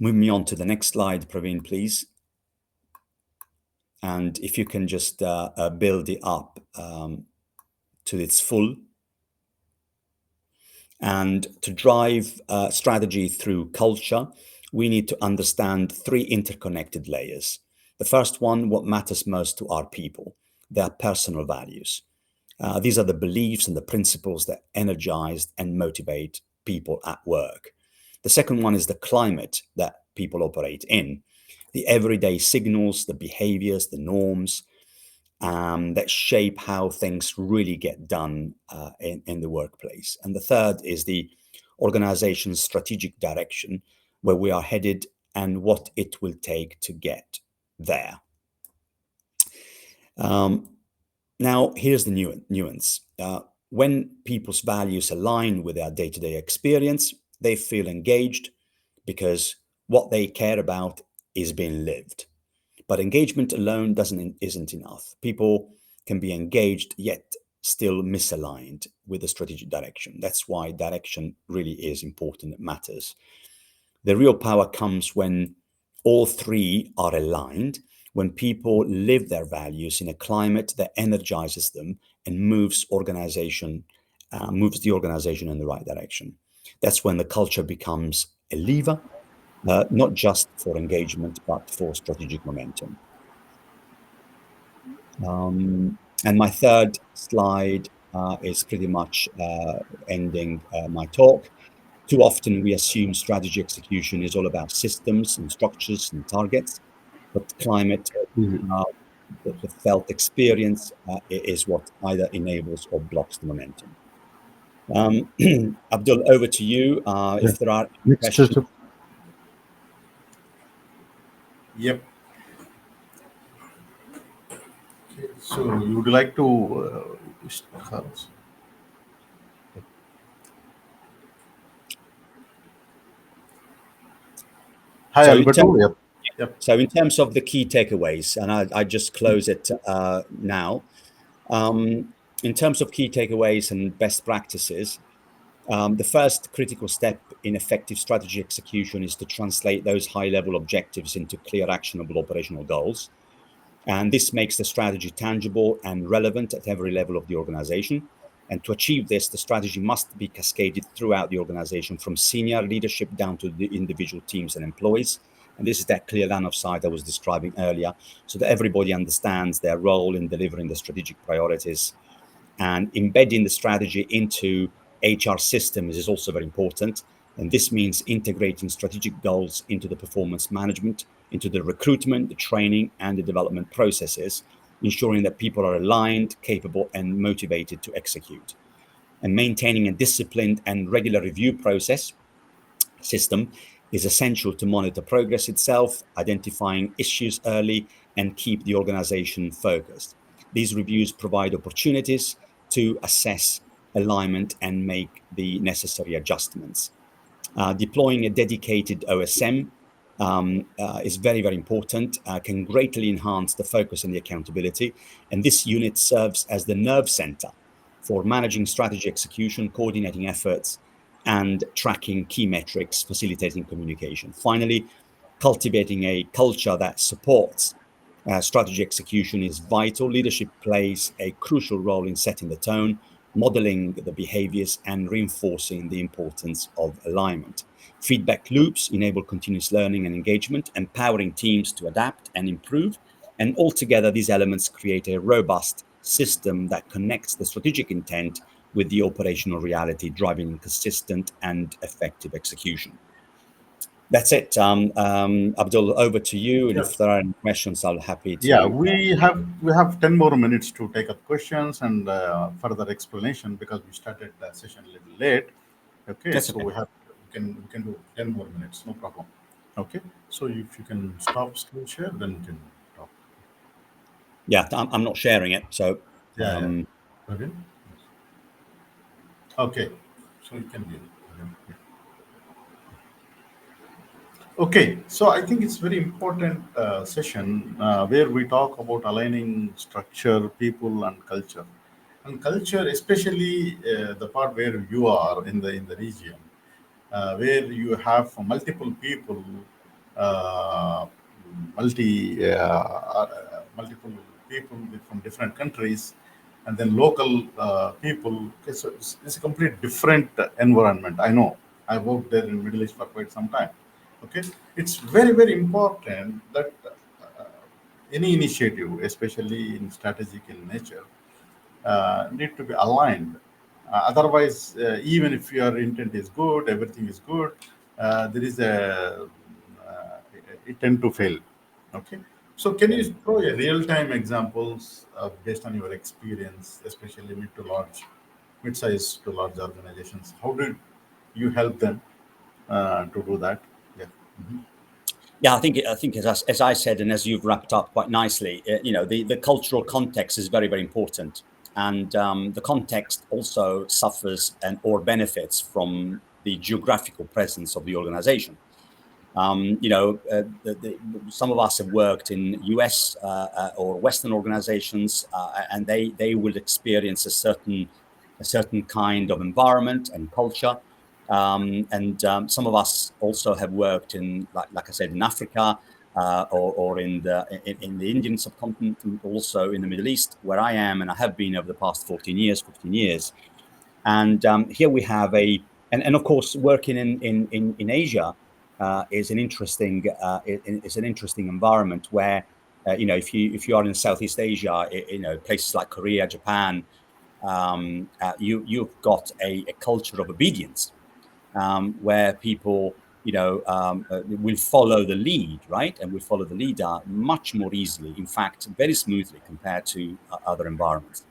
Move me on to the next slide, Praveen, please. And if you can just build it up to its full. And to drive strategy through culture, we need to understand three interconnected layers. The first one, what matters most to our people, their personal values. These are the beliefs and the principles that energize and motivate people at work. The second one is the climate that people operate in, the everyday signals, the behaviors, the norms that shape how things really get done in the workplace. And the third is the organization's strategic direction, where we are headed and what it will take to get there. Now, here's the nuance. When people's values align with their day-to-day experience, they feel engaged because what they care about is being lived. But engagement alone isn't enough. People can be engaged yet still misaligned with the strategic direction. That's why direction really is important. It matters. The real power comes when all three are aligned, when people live their values in a climate that energizes them and moves the organization in the right direction. That's when the culture becomes a lever, not just for engagement, but for strategic momentum. And my third slide is pretty much ending my talk. Too often we assume strategy execution is all about systems and structures and targets, but climate, uh, the felt experience is what either enables or blocks the momentum. Abdul, over to you. Yeah. If there are Next, questions. Yep. So you would like to hi So in Alberto. terms, Yep. Yep. so in terms of the key takeaways, and I just close it now. In terms of key takeaways and best practices, the first critical step in effective strategy execution is to translate those high-level objectives into clear, actionable operational goals. And this makes the strategy tangible and relevant at every level of the organization. And to achieve this, the strategy must be cascaded throughout the organization from senior leadership down to the individual teams and employees. And this is that clear line of sight I was describing earlier, so that everybody understands their role in delivering the strategic priorities. And embedding the strategy into HR systems is also very important. And this means integrating strategic goals into the performance management, into the recruitment, the training, and the development processes, ensuring that people are aligned, capable, and motivated to execute. And maintaining a disciplined and regular review process system is essential to monitor progress itself, identifying issues early, and keep the organization focused. These reviews provide opportunities to assess alignment and make the necessary adjustments. Deploying a dedicated OSM is very, very important, can greatly enhance the focus and the accountability. And this unit serves as the nerve center for managing strategy execution, coordinating efforts, and tracking key metrics, facilitating communication. Finally, cultivating a culture that supports strategy execution is vital. Leadership plays a crucial role in setting the tone, modeling the behaviors, and reinforcing the importance of alignment. Feedback loops enable continuous learning and engagement, empowering teams to adapt and improve. And altogether, these elements create a robust system that connects the strategic intent with the operational reality, driving consistent and effective execution. That's it. Abdul, over to you. And Yeah. if there are any questions, I'll be happy Yeah, to. we have 10 more minutes to take up questions and further explanation because we started the session a little late. Okay, That's so okay. we can do 10 more minutes, no problem. Okay, so if you can stop screen share, then you can talk. Yeah, I'm not sharing it. So, Yeah, yeah. Okay. Okay, so you can do it. Okay. Okay, so I think it's very important session where we talk about aligning structure, people, and culture. And culture, especially the part where you are in the region, where you have multiple people, uh, multiple people from different countries, and then local people. Okay, so it's a complete different environment. I know. I worked there in Middle East for quite some time. Okay, it's very very important that any initiative, especially in strategic in nature, need to be aligned. Otherwise, even if your intent is good, everything is good, there is it tend to fail. Okay. So can you throw a real-time examples based on your experience, especially mid-size to large organizations? How did you help them to do that? Yeah. Mhm. yeah, I think as I said, and as you've wrapped up quite nicely, the cultural context is very, very important, and the context also suffers and or benefits from the geographical presence of the organization. Some of us have worked in US or Western organizations, and they will experience a certain kind of environment and culture. And some of us also have worked in, like I said, in Africa, or in the Indian subcontinent, and also in the Middle East, where I am, and I have been over the past 14 years, 15 years. And here we have and of course, working in Asia is an interesting environment where, if you are in Southeast Asia, places like Korea, Japan, you've got a culture of obedience, where people, will follow the lead, right? And will follow the leader much more easily, in fact, very smoothly compared to other environments.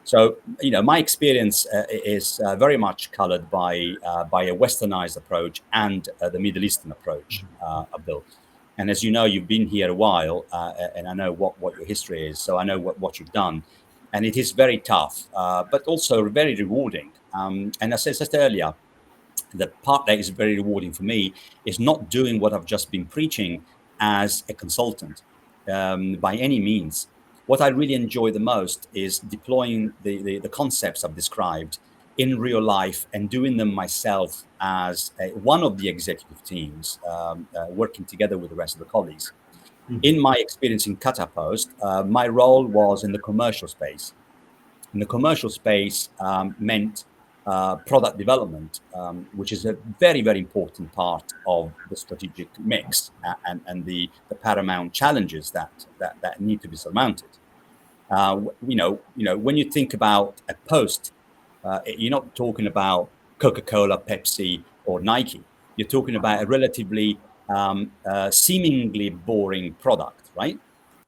So, my experience is very much colored by a westernized approach and the Middle Eastern approach, Abdul. And as you know, you've been here a while, and I know what your history is, so I know what you've done. And it is very tough, but also very rewarding. And as I said earlier, the part that is very rewarding for me is not doing what I've just been preaching as a consultant, by any means. What I really enjoy the most is deploying the concepts I've described in real life and doing them myself as one of the executive teams, working together with the rest of the colleagues. In my experience in Catapost, my role was in the commercial space. And the commercial space meant product development, which is a very, very important part of the strategic mix, and the paramount challenges that need to be surmounted. When you think about a post, you're not talking about Coca-Cola, Pepsi, or Nike. You're talking about a relatively seemingly boring product, right?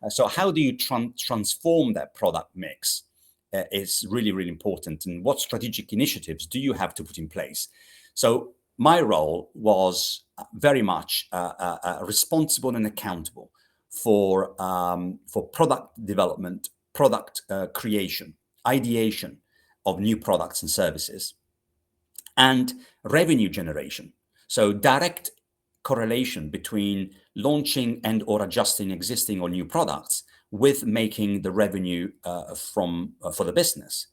So how do you transform that product mix is really, really important. And what strategic initiatives do you have to put in place? So my role was very much responsible and accountable for product development, product creation, ideation of new products and services, and revenue generation. So direct correlation between launching and or adjusting existing or new products with making the revenue for the business.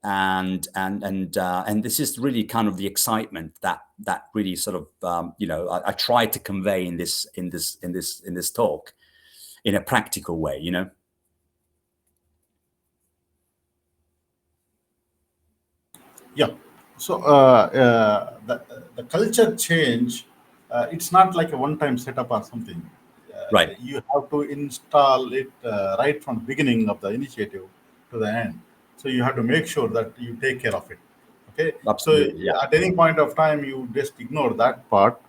And this is really kind of the excitement that really sort of I try to convey in this talk in a practical way. Yeah. So the culture change, it's not like a one-time setup or something. Right. You have to install it right from the beginning of the initiative to the end. So you have to make sure that you take care of it. Okay. So Absolutely. Yeah. at any point of time, you just ignore that part.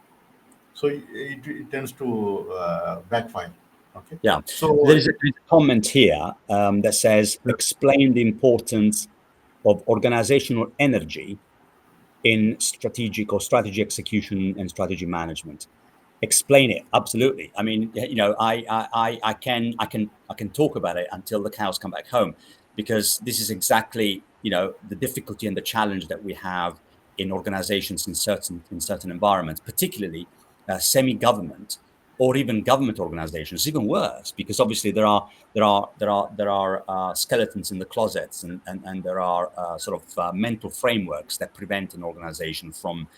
So it tends to backfire. Okay. Yeah. So There's a comment here that says, explain the importance of organizational energy in strategy execution and strategy management. Explain it. Absolutely. I mean, I can talk about it until the cows come back home, because this is exactly, the difficulty and the challenge that we have in organizations in certain environments, particularly semi-government or even government organizations. Even worse, because obviously there are skeletons in the closets, and there are sort of mental frameworks that prevent an organization from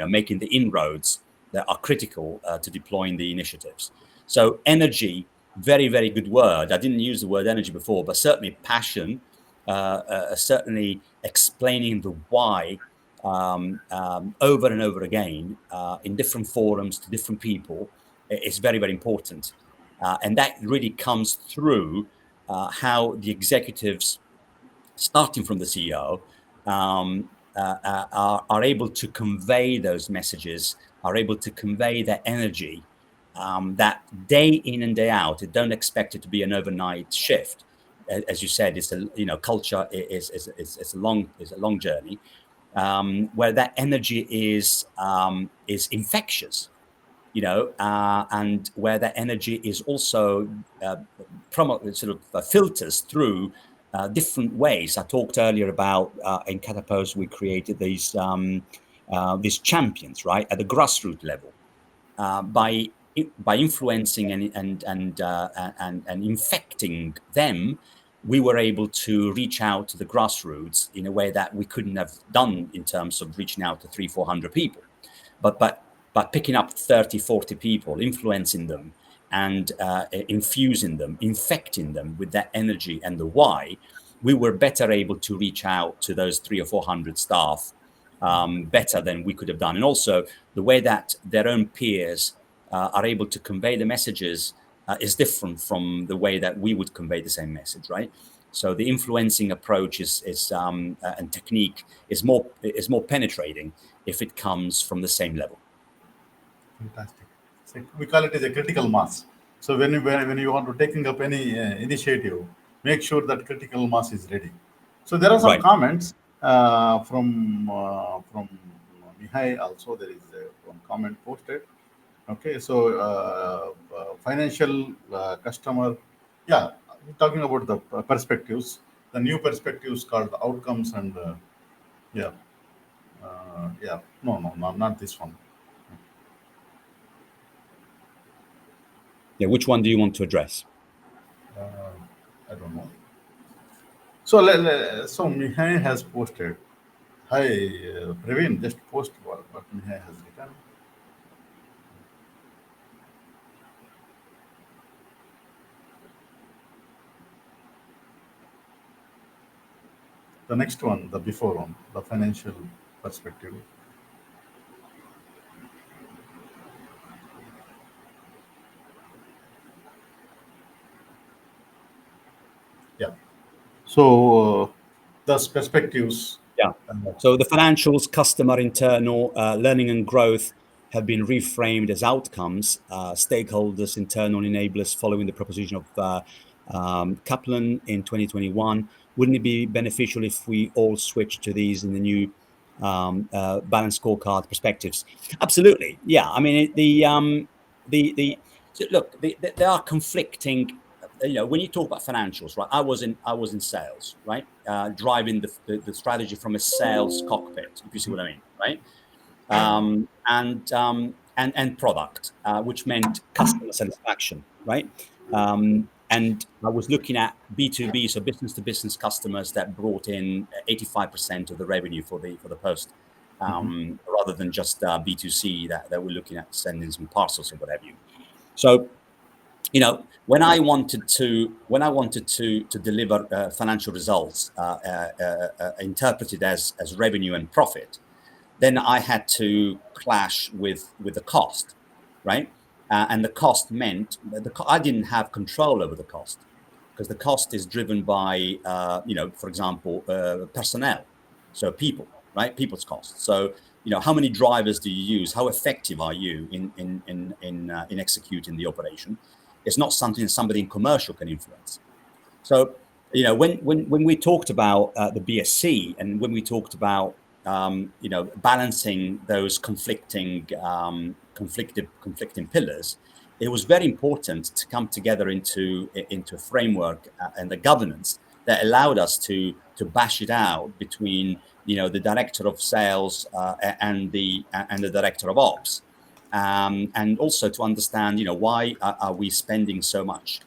making the inroads that are critical to deploying the initiatives. So energy, very, very good word. I didn't use the word energy before, but certainly passion, certainly explaining the why over and over again in different forums to different people is very, very important. And that really comes through how the executives, starting from the CEO, are able to convey those messages, are able to convey that energy, that day in and day out. They don't expect it to be an overnight shift. As you said, it's culture is a long journey, where that energy is infectious, and where that energy is also sort of filters through different ways. I talked earlier about in Catapult we created these champions, right, at the grassroots level, by influencing and infecting them we were able to reach out to the grassroots in a way that we couldn't have done in terms of reaching out to 300-400 people. But picking up 30, 40 people, influencing them, and infusing them, infecting them with that energy and the why, we were better able to reach out to those 300 or 400 staff better than we could have done. And also the way that their own peers are able to convey the messages is different from the way that we would convey the same message, right? So the influencing approach and technique is more penetrating if it comes from the same level. Fantastic. So we call it as a critical mass. So when you want to taking up any initiative, make sure that critical mass is ready. So there are some Right. comments from Mihai also. There is one comment posted. Okay, so financial customer, yeah, we're talking about the perspectives, the new perspectives called outcomes and yeah, yeah, no, not this one. Yeah, which one do you want to address? I don't know. So so Mihai has posted. Hi, Praveen, just post what Mihai has written. The next one, the before one, the financial perspective. Yeah. So those perspectives. Yeah. So the financials, customer, internal, learning and growth have been reframed as outcomes, stakeholders, internal enablers following the proposition of Kaplan in 2021. Wouldn't it be beneficial if we all switch to these in the new balanced scorecard perspectives? Absolutely. Yeah. I mean, so look, there are conflicting. When you talk about financials, right? I was in sales, right? Driving the strategy from a sales cockpit, if you see what I mean, right? And product, which meant customer satisfaction, right? And I was looking at B2B, so business to business customers that brought in 85% of the revenue for the post, rather than just B2C that we're looking at sending some parcels or what have you. So when I wanted to deliver financial results interpreted as revenue and profit, then I had to clash with the cost, right? And the cost meant that I didn't have control over the cost, because the cost is driven by for example, personnel, so people, right? People's costs. So how many drivers do you use? How effective are you in executing the operation? It's not something somebody in commercial can influence. So when we talked about the BSC, and when we talked about balancing those conflicting pillars, it was very important to come together into a framework and a governance that allowed us to bash it out between the director of sales and the director of ops, and also to understand why are we spending so much,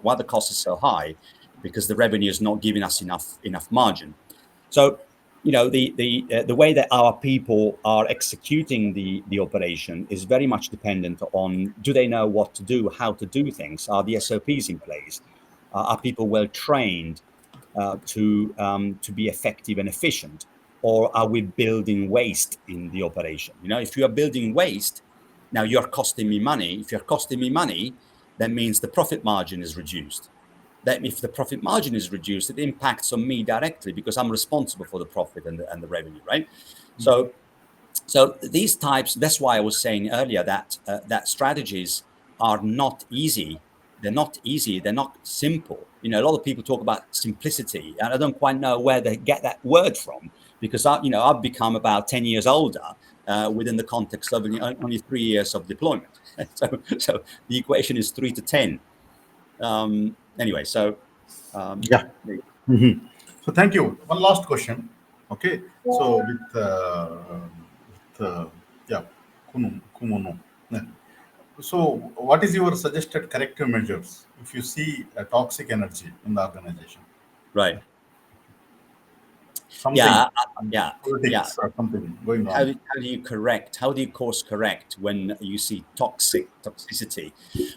why the cost is so high, because the revenue is not giving us enough margin. So the way that our people are executing the operation is very much dependent on, do they know what to do, how to do things? Are the SOPs in place? Are people well trained to be effective and efficient? Or are we building waste in the operation? If you are building waste, now you're costing me money. If you're costing me money, that means the profit margin is reduced. That if the profit margin is reduced, it impacts on me directly, because I'm responsible for the profit and the revenue, right? So these types, that's why I was saying earlier that strategies are not easy. They're not easy. They're not simple. A lot of people talk about simplicity, and I don't quite know where they get that word from, because I've become about 10 years older within the context of only 3 years of deployment. So the equation is 3 to 10. Anyway, so Yeah. So thank you. One last question. Okay. So with yeah, Kumuno. Yeah. So, what is your suggested corrective measures if you see a toxic energy in the organization? Right. Something, Yeah. Yeah. Yeah. politics or something going How on. how do you correct? How do you course correct when you see toxicity?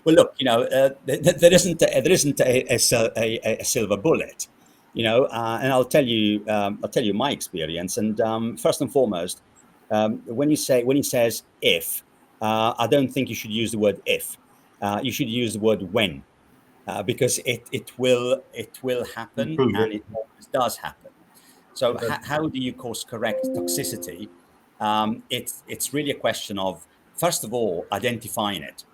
Well, look, there isn't a silver bullet, and I'll tell you my experience. And first and foremost, when he says if, I don't think you should use the word if. You should use the word when, because it will It happen, will and go. it always does happen. So That, how do you course correct toxicity? It's really a question of, first of all, identifying it,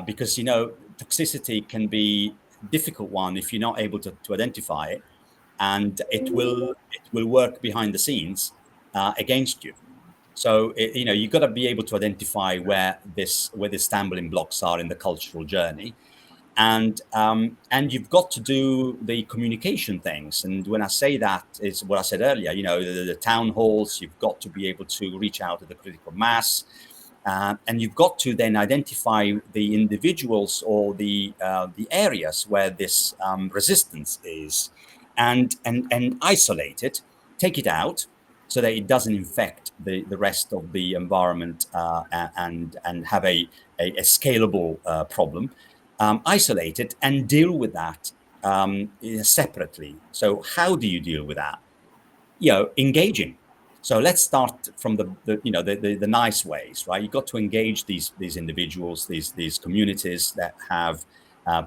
because toxicity can be a difficult one if you're not able to identify it, and it will work behind the scenes against you. So you've got to be able to identify where the stumbling blocks are in the cultural journey, and you've got to do the communication things. And when I say that, is what I said earlier. The town halls. You've got to be able to reach out to the critical mass, and you've got to then identify the individuals or the areas where this resistance is, and isolate it, take it out, so that it doesn't infect the rest of the environment, and have a scalable problem. Isolate it and deal with that separately. So how do you deal with that? Engaging. So let's start from the nice ways, right? You've got to engage these individuals, these communities that have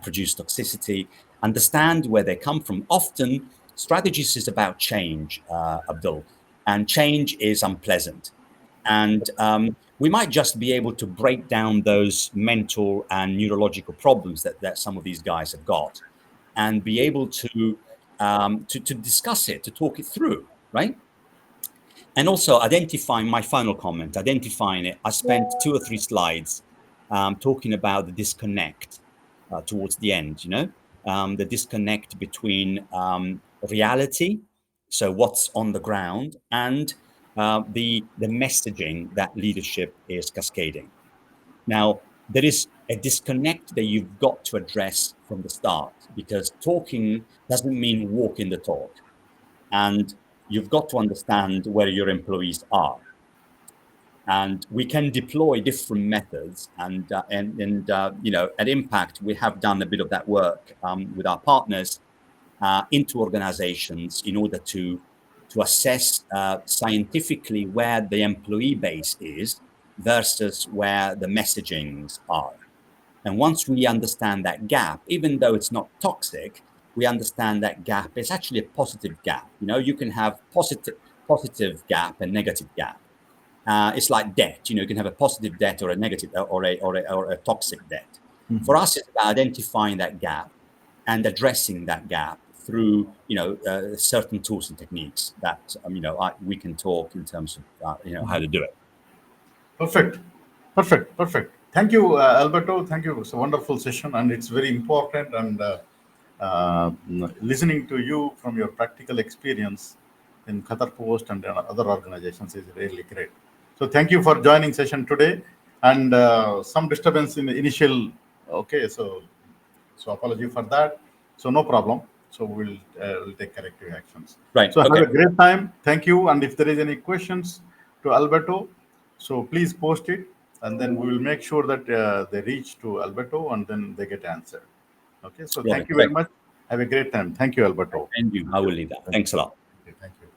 produced toxicity, understand where they come from. Often strategies is about change, Abdul, and change is unpleasant. And we might just be able to break down those mental and neurological problems that some of these guys have got, and be able to discuss it, to talk it through, right? And also identifying, my final comment, identifying it. I spent 2 or 3 slides talking about the disconnect towards the end, the disconnect between reality, so what's on the ground, and the messaging that leadership is cascading. Now, there is a disconnect that you've got to address from the start, because talking doesn't mean walking the talk. And you've got to understand where your employees are. And we can deploy different methods, and at Impact we have done a bit of that work with our partners into organizations, in order to assess scientifically where the employee base is versus where the messagings are. And once we understand that gap, even though it's not toxic, we understand that gap is actually a positive gap. You can have positive gap and negative gap. It's like debt. You can have a positive debt or a negative, or a toxic debt. For us, it's about identifying that gap and addressing that gap through certain tools and techniques that we can talk in terms of how to do it. perfect, perfect, perfect. Thank you, Alberto. Thank you. It's a wonderful session, and it's very important. And listening to you from your practical experience in Qatar Post and other organizations is really great. So, thank you for joining session today. And some disturbance in the initial. Okay, so apology for that. So no problem. So we'll take corrective actions. Right. So have Okay. a great time. Thank you. And if there is any questions to Alberto, so please post it, and then we will make sure that they reach to Alberto, and then they get answered. Okay. So Right. thank you very Right. much. Have a great time. Thank you, Alberto. And you. I will leave that. Thanks a lot. Thank you.